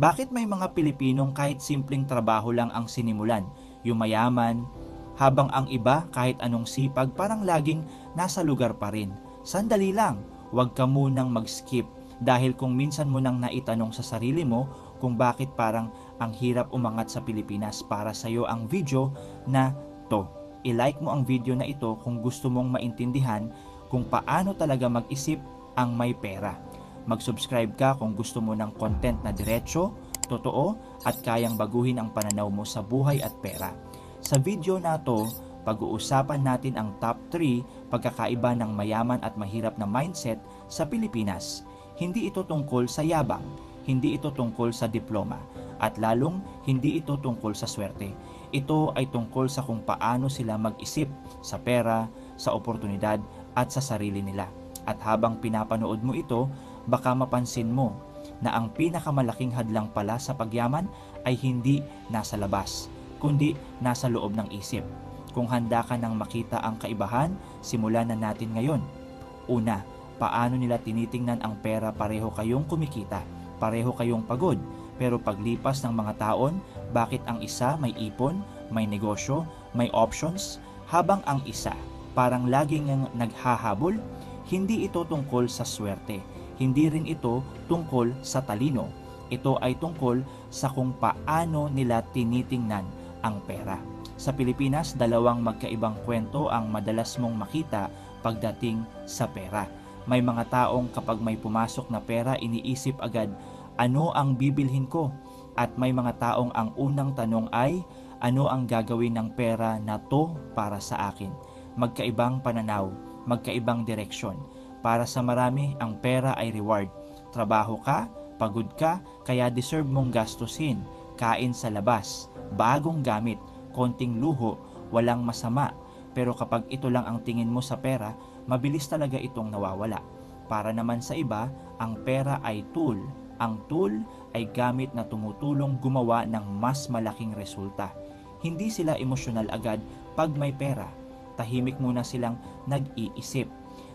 Bakit may mga Pilipinong kahit simpleng trabaho lang ang sinimulan, yumayaman, habang ang iba kahit anong sipag parang laging nasa lugar pa rin? Sandali lang, huwag ka munang mag-skip dahil kung minsan mo nang naitanong sa sarili mo kung bakit parang ang hirap umangat sa Pilipinas, para sa iyo ang video na to. I-like mo ang video na ito kung gusto mong maintindihan kung paano talaga mag-isip ang may pera. Mag-subscribe ka kung gusto mo ng content na diretso, totoo at kayang baguhin ang pananaw mo sa buhay at pera. Sa video na to, pag-uusapan natin ang top 3 pagkakaiba ng mayaman at mahirap na mindset sa Pilipinas. Hindi ito tungkol sa yabang, hindi ito tungkol sa diploma, at lalong hindi ito tungkol sa swerte. Ito ay tungkol sa kung paano sila mag-isip sa pera, sa oportunidad at sa sarili nila. At habang pinapanood mo ito, baka mapansin mo na ang pinakamalaking hadlang pala sa pagyaman ay hindi nasa labas, kundi nasa loob ng isip. Kung handa ka nang makita ang kaibahan, simulan na natin ngayon. Una, paano nila tinitingnan ang pera? Pareho kayong kumikita, pareho kayong pagod, pero paglipas ng mga taon, bakit ang isa may ipon, may negosyo, may options, habang ang isa parang laging naghahabol? Hindi ito tungkol sa swerte, hindi rin ito tungkol sa talino. Ito ay tungkol sa kung paano nila tinitingnan ang pera. Sa Pilipinas, dalawang magkaibang kwento ang madalas mong makita pagdating sa pera. May mga taong kapag may pumasok na pera, iniisip agad, ano ang bibilhin ko? At may mga taong ang unang tanong ay, ano ang gagawin ng pera na to para sa akin? Magkaibang pananaw, magkaibang direksyon. Para sa marami, ang pera ay reward. Trabaho ka, pagod ka, kaya deserve mong gastusin. Kain sa labas, bagong gamit, konting luho, walang masama. Pero kapag ito lang ang tingin mo sa pera, mabilis talaga itong nawawala. Para naman sa iba, ang pera ay tool. Ang tool ay gamit na tumutulong gumawa ng mas malaking resulta. Hindi sila emosyonal agad pag may pera. Tahimik muna silang nag-iisip.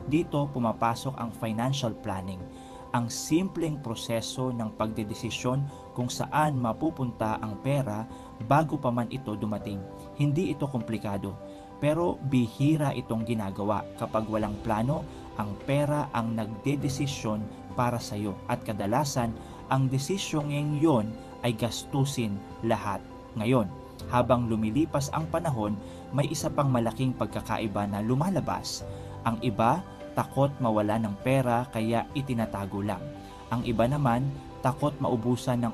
Dito pumapasok ang financial planning, ang simpleng proseso ng pagdedesisyon kung saan mapupunta ang pera bago pa man ito dumating. Hindi ito komplikado, pero bihira itong ginagawa. Kapag walang plano, ang pera ang nagdedesisyon para sa iyo, at kadalasan ang desisyong yon ay gastusin lahat. Ngayon, habang lumilipas ang panahon, may isa pang malaking pagkakaiba na lumalabas. Ang iba, takot mawala ng pera kaya itinatago lang. Ang iba naman, takot maubusan ng